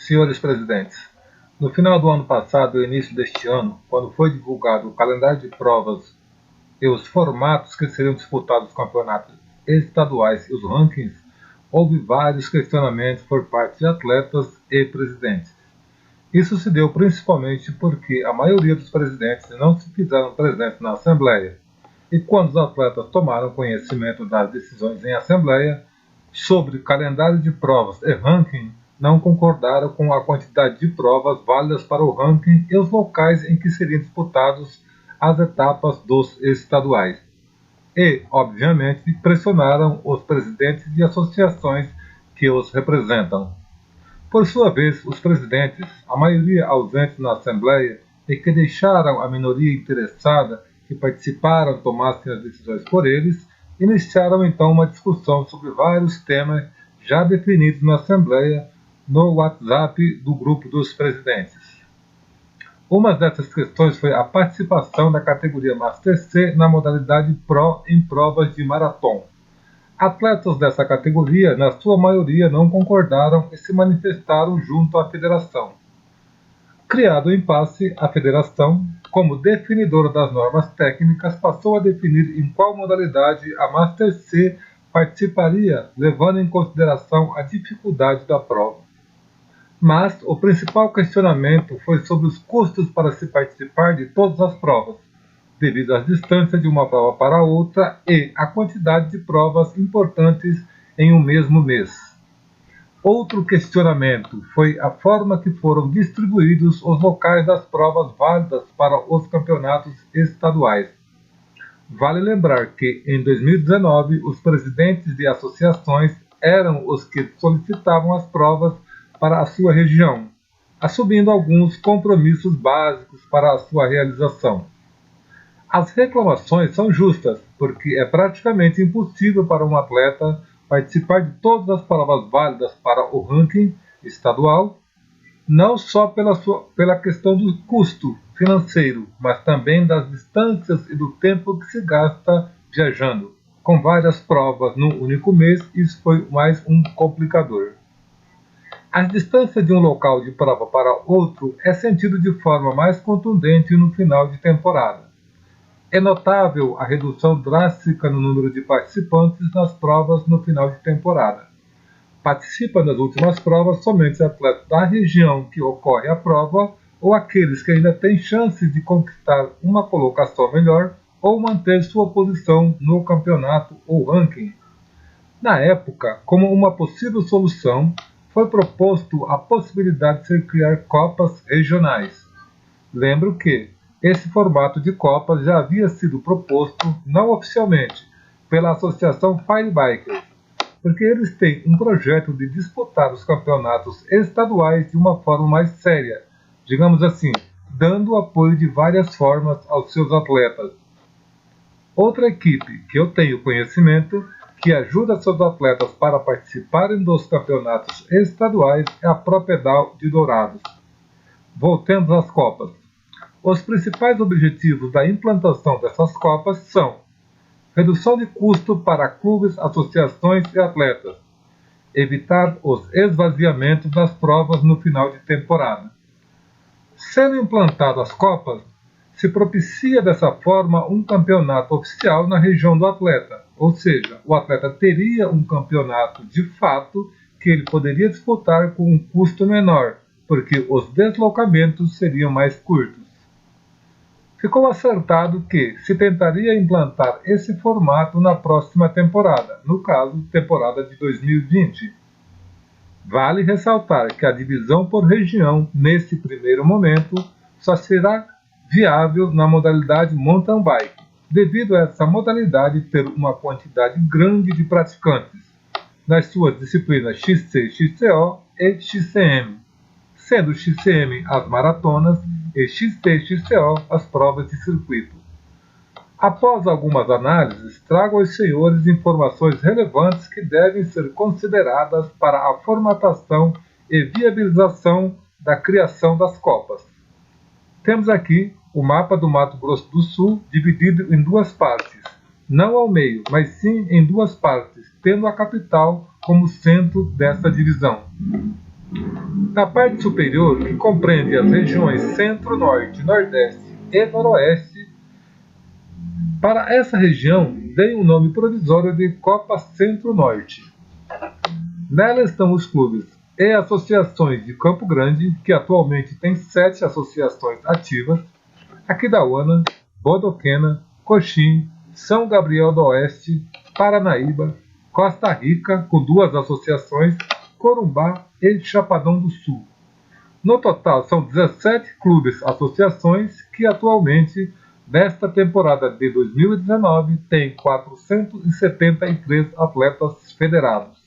Senhores presidentes, no final do ano passado e início deste ano, quando foi divulgado o calendário de provas e os formatos que seriam disputados os campeonatos estaduais e os rankings, houve vários questionamentos por parte de atletas e presidentes. Isso se deu principalmente porque a maioria dos presidentes não se fizeram presentes na Assembleia, e quando os atletas tomaram conhecimento das decisões em Assembleia sobre calendário de provas e ranking, não concordaram com a quantidade de provas válidas para o ranking e os locais em que seriam disputados as etapas dos estaduais. E, obviamente, pressionaram os presidentes de associações que os representam. Por sua vez, os presidentes, a maioria ausentes na Assembleia e que deixaram a minoria interessada que participaram tomassem as decisões por eles, iniciaram então uma discussão sobre vários temas já definidos na Assembleia no WhatsApp do grupo dos presidentes. Uma dessas questões foi a participação da categoria Master C na modalidade Pro em provas de maratona. Atletas dessa categoria, na sua maioria, não concordaram e se manifestaram junto à federação. Criado o impasse, a federação, como definidora das normas técnicas, passou a definir em qual modalidade a Master C participaria, levando em consideração a dificuldade da prova. Mas o principal questionamento foi sobre os custos para se participar de todas as provas, devido às distâncias de uma prova para outra e à quantidade de provas importantes em um mesmo mês. Outro questionamento foi a forma que foram distribuídos os locais das provas válidas para os campeonatos estaduais. Vale lembrar que, em 2019, os presidentes de associações eram os que solicitavam as provas para a sua região, assumindo alguns compromissos básicos para a sua realização. As reclamações são justas, porque é praticamente impossível para um atleta participar de todas as provas válidas para o ranking estadual, não só pela questão do custo financeiro, mas também das distâncias e do tempo que se gasta viajando. Com várias provas no único mês, isso foi mais um complicador. As distâncias de um local de prova para outro é sentido de forma mais contundente no final de temporada. É notável a redução drástica no número de participantes nas provas no final de temporada. Participam das últimas provas somente atletas da região que ocorre a prova ou aqueles que ainda têm chance de conquistar uma colocação melhor ou manter sua posição no campeonato ou ranking. Na época, como uma possível solução, foi proposto a possibilidade de se criar copas regionais. Lembro que esse formato de copas já havia sido proposto, não oficialmente, pela Associação Firebikers, porque eles têm um projeto de disputar os campeonatos estaduais de uma forma mais séria, digamos assim, dando apoio de várias formas aos seus atletas. Outra equipe que eu tenho conhecimento que ajuda seus atletas para participarem dos campeonatos estaduais é a Propedal de Dourados. Voltemos às copas. Os principais objetivos da implantação dessas copas são redução de custo para clubes, associações e atletas, evitar os esvaziamentos das provas no final de temporada. Sendo implantadas as copas, se propicia dessa forma um campeonato oficial na região do atleta, ou seja, o atleta teria um campeonato de fato que ele poderia disputar com um custo menor, porque os deslocamentos seriam mais curtos. Ficou acertado que se tentaria implantar esse formato na próxima temporada, no caso, temporada de 2020. Vale ressaltar que a divisão por região, nesse primeiro momento, só será viável na modalidade mountain bike, devido a essa modalidade ter uma quantidade grande de praticantes, nas suas disciplinas XC, XCO e XCM, sendo XCM as maratonas e XT, XCO as provas de circuito. Após algumas análises, trago aos senhores informações relevantes que devem ser consideradas para a formatação e viabilização da criação das copas. Temos aqui o mapa do Mato Grosso do Sul dividido em duas partes, não ao meio, mas sim em duas partes, tendo a capital como centro dessa divisão. Na parte superior, que compreende as regiões Centro-Norte, Nordeste e Noroeste, para essa região dei um nome provisório de Copa Centro-Norte. Nela estão os clubes e associações de Campo Grande, que atualmente tem 7 associações ativas: Aquidauana, Bodoquena, Coxim, São Gabriel do Oeste, Paranaíba, Costa Rica, com 2 associações, Corumbá e Chapadão do Sul. No total, são 17 clubes associações que atualmente, nesta temporada de 2019, têm 473 atletas federados.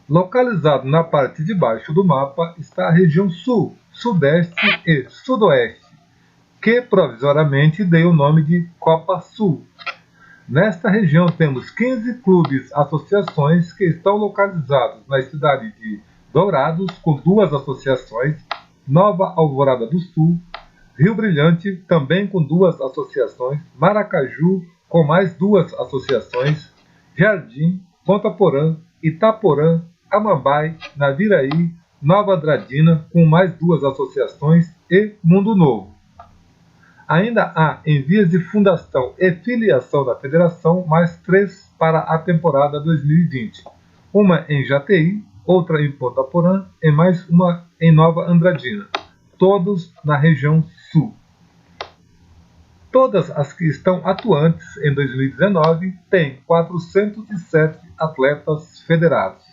Localizado na parte de baixo do mapa está a região Sul, Sudeste e Sudoeste, que provisoriamente dei o nome de Copa Sul. Nesta região temos 15 clubes associações que estão localizados na cidade de Dourados, com 2 associações, Nova Alvorada do Sul, Rio Brilhante, também com 2 associações, Maracaju, com mais 2 associações, Jardim, Ponta Porã, Itaporã, Amambai, Naviraí, Nova Andradina, com mais 2 associações, e Mundo Novo. Ainda há em vias de fundação e filiação da federação mais 3 para a temporada 2020. Uma em Jataí, outra em Ponta Porã e mais uma em Nova Andradina, todos na região Sul. Todas as que estão atuantes em 2019 têm 407 atletas federados.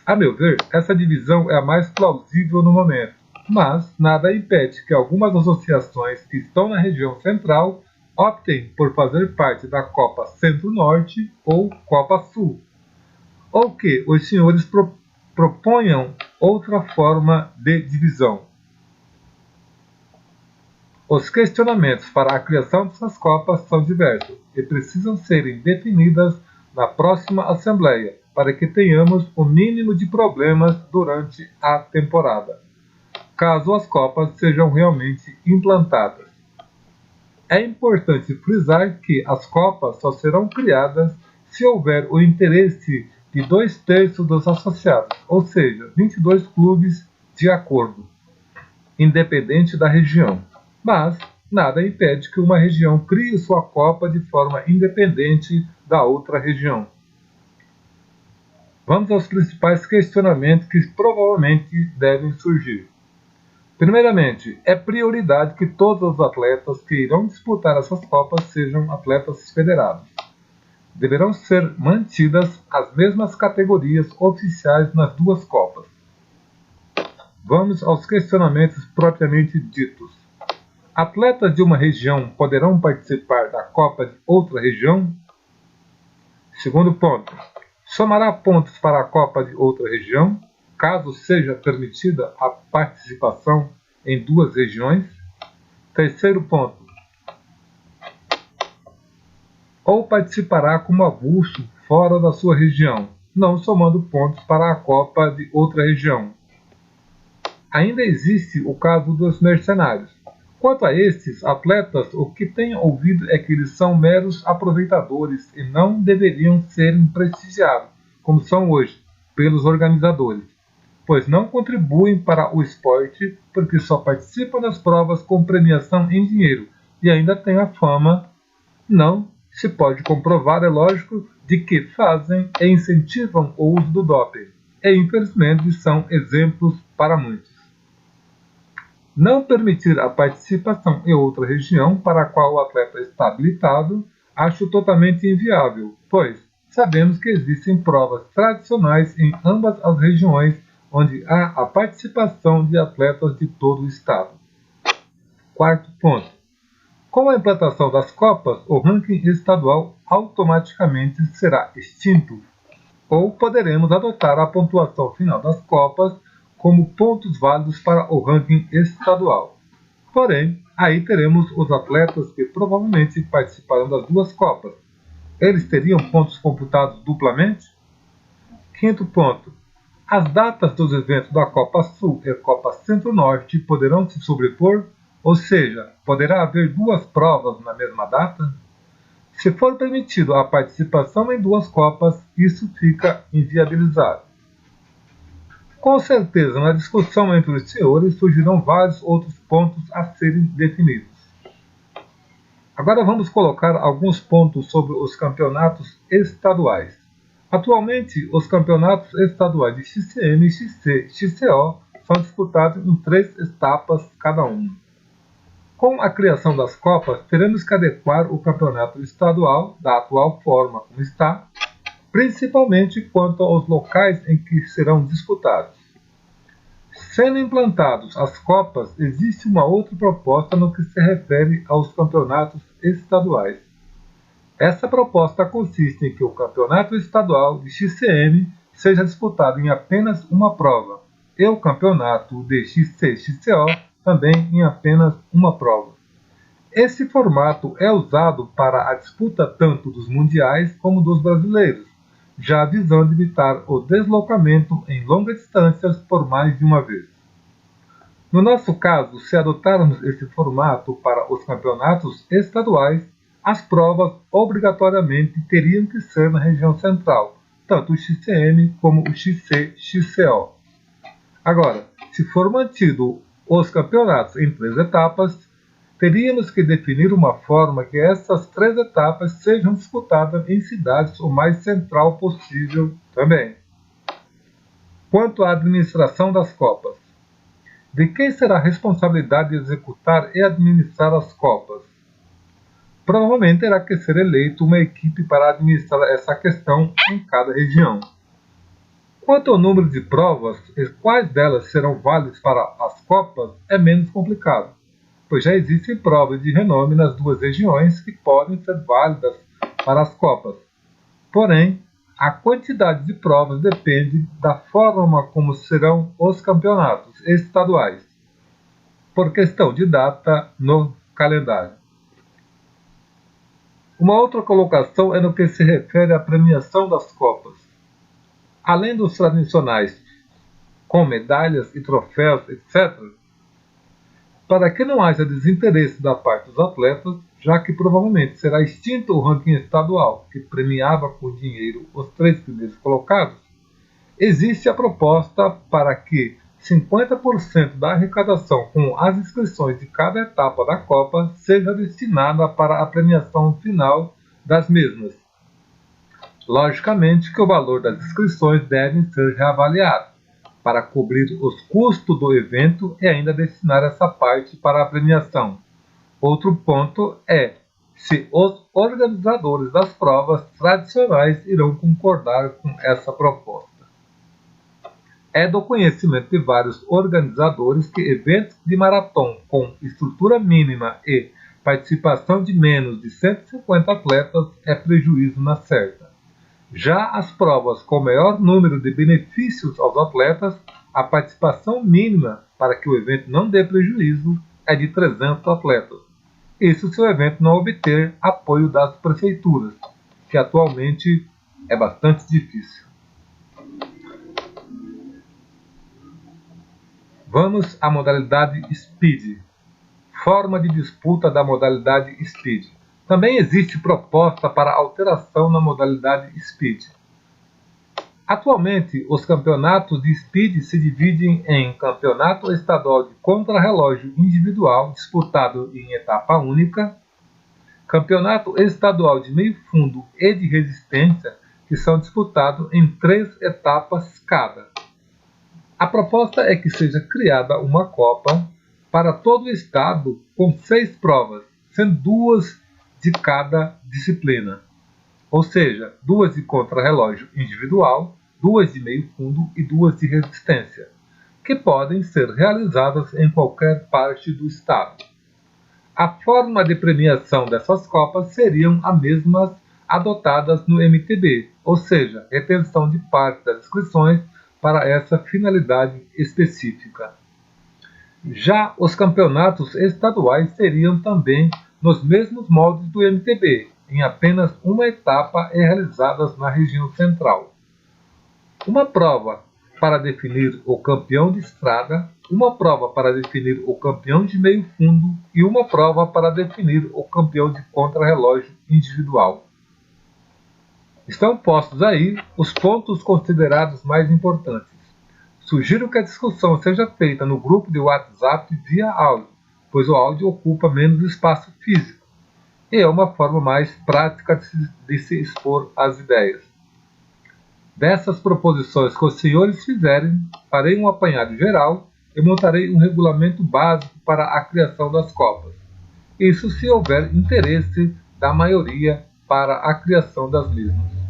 A meu ver, essa divisão é a mais plausível no momento, mas nada impede que algumas associações que estão na região central optem por fazer parte da Copa Centro-Norte ou Copa Sul, ou que os senhores proponham outra forma de divisão. Os questionamentos para a criação dessas copas são diversos e precisam serem definidas na próxima Assembleia, para que tenhamos o mínimo de problemas durante a temporada, caso as copas sejam realmente implantadas. É importante frisar que as copas só serão criadas se houver o interesse de 2/3 dos associados, ou seja, 22 clubes de acordo, independente da região. Mas nada impede que uma região crie sua copa de forma independente da outra região. Vamos aos principais questionamentos que provavelmente devem surgir. Primeiramente, é prioridade que todos os atletas que irão disputar essas copas sejam atletas federados. Deverão ser mantidas as mesmas categorias oficiais nas 2 copas. Vamos aos questionamentos propriamente ditos. Atletas de uma região poderão participar da Copa de outra região? Segundo ponto, somará pontos para a Copa de outra região, caso seja permitida a participação em 2 regiões? Terceiro ponto, ou participará como avulso fora da sua região, não somando pontos para a Copa de outra região. Ainda existe o caso dos mercenários. Quanto a estes atletas, o que tenho ouvido é que eles são meros aproveitadores e não deveriam ser prestigiados, como são hoje, pelos organizadores, pois não contribuem para o esporte porque só participam das provas com premiação em dinheiro e ainda têm a fama, não se pode comprovar, é lógico, de que fazem e incentivam o uso do doping, e infelizmente são exemplos para muitos. Não permitir a participação em outra região para a qual o atleta está habilitado, acho totalmente inviável, pois sabemos que existem provas tradicionais em ambas as regiões onde há a participação de atletas de todo o estado. Quarto ponto. Com a implantação das copas, o ranking estadual automaticamente será extinto, ou poderemos adotar a pontuação final das copas como pontos válidos para o ranking estadual. Porém, aí teremos os atletas que provavelmente participarão das 2 copas. Eles teriam pontos computados duplamente? Quinto ponto. As datas dos eventos da Copa Sul e Copa Centro-Norte poderão se sobrepor? Ou seja, poderá haver 2 provas na mesma data? Se for permitido a participação em 2 copas, isso fica inviabilizado. Com certeza, na discussão entre os senhores surgirão vários outros pontos a serem definidos. Agora vamos colocar alguns pontos sobre os campeonatos estaduais. Atualmente, os campeonatos estaduais de XCM, XC e XCO são disputados em 3 etapas cada um. Com a criação das Copas, teremos que adequar o campeonato estadual da atual forma como está, principalmente quanto aos locais em que serão disputados. Sendo implantados as Copas, existe uma outra proposta no que se refere aos campeonatos estaduais. Essa proposta consiste em que o campeonato estadual de XCM seja disputado em apenas uma prova, e o campeonato de XC-XCO também em apenas uma prova. Esse formato é usado para a disputa tanto dos mundiais como dos brasileiros, já visando evitar o deslocamento em longas distâncias por mais de uma vez. No nosso caso, se adotarmos esse formato para os campeonatos estaduais, as provas obrigatoriamente teriam que ser na região central, tanto o XCM como o XC-XCO. Agora, se for mantido os campeonatos em 3 etapas, teríamos que definir uma forma que essas 3 etapas sejam disputadas em cidades o mais central possível também. Quanto à administração das Copas, de quem será a responsabilidade de executar e administrar as Copas? Provavelmente terá que ser eleito uma equipe para administrar essa questão em cada região. Quanto ao número de provas e quais delas serão válidas para as Copas, é menos complicado, pois já existem provas de renome nas 2 regiões que podem ser válidas para as Copas. Porém, a quantidade de provas depende da forma como serão os campeonatos estaduais, por questão de data no calendário. Uma outra colocação é no que se refere à premiação das Copas. Além dos tradicionais, com medalhas e troféus, etc., para que não haja desinteresse da parte dos atletas, já que provavelmente será extinto o ranking estadual, que premiava com dinheiro os 3 primeiros colocados, existe a proposta para que 50% da arrecadação com as inscrições de cada etapa da Copa seja destinada para a premiação final das mesmas. Logicamente que o valor das inscrições deve ser reavaliado, para cobrir os custos do evento e ainda destinar essa parte para a premiação. Outro ponto é se os organizadores das provas tradicionais irão concordar com essa proposta. É do conhecimento de vários organizadores que eventos de maratona com estrutura mínima e participação de menos de 150 atletas é prejuízo na certa. Já as provas com maior número de benefícios aos atletas, a participação mínima para que o evento não dê prejuízo é de 300 atletas. Isso se o evento não obter apoio das prefeituras, que atualmente é bastante difícil. Vamos à modalidade Speed. Forma de disputa da modalidade Speed. Também existe proposta para alteração na modalidade Speed. Atualmente, os campeonatos de Speed se dividem em campeonato estadual de contrarrelógio individual, disputado em etapa única, campeonato estadual de meio fundo e de resistência, que são disputados em 3 etapas cada. A proposta é que seja criada uma Copa para todo o estado com 6 provas, sendo 2 de cada disciplina, ou seja, 2 de contrarrelógio individual, 2 de meio fundo e 2 de resistência, que podem ser realizadas em qualquer parte do estado. A forma de premiação dessas Copas seriam as mesmas adotadas no MTB, ou seja, retenção de parte das inscrições para essa finalidade específica. Já os campeonatos estaduais seriam também nos mesmos moldes do MTB, em apenas uma etapa e realizadas na região central. Uma prova para definir o campeão de estrada, uma prova para definir o campeão de meio fundo e uma prova para definir o campeão de contrarrelógio individual. Estão postos aí os pontos considerados mais importantes. Sugiro que a discussão seja feita no grupo de WhatsApp via áudio, pois o áudio ocupa menos espaço físico e é uma forma mais prática de se expor as ideias. Dessas proposições que os senhores fizerem, farei um apanhado geral e montarei um regulamento básico para a criação das copas. Isso se houver interesse da maioria para a criação das mesmas.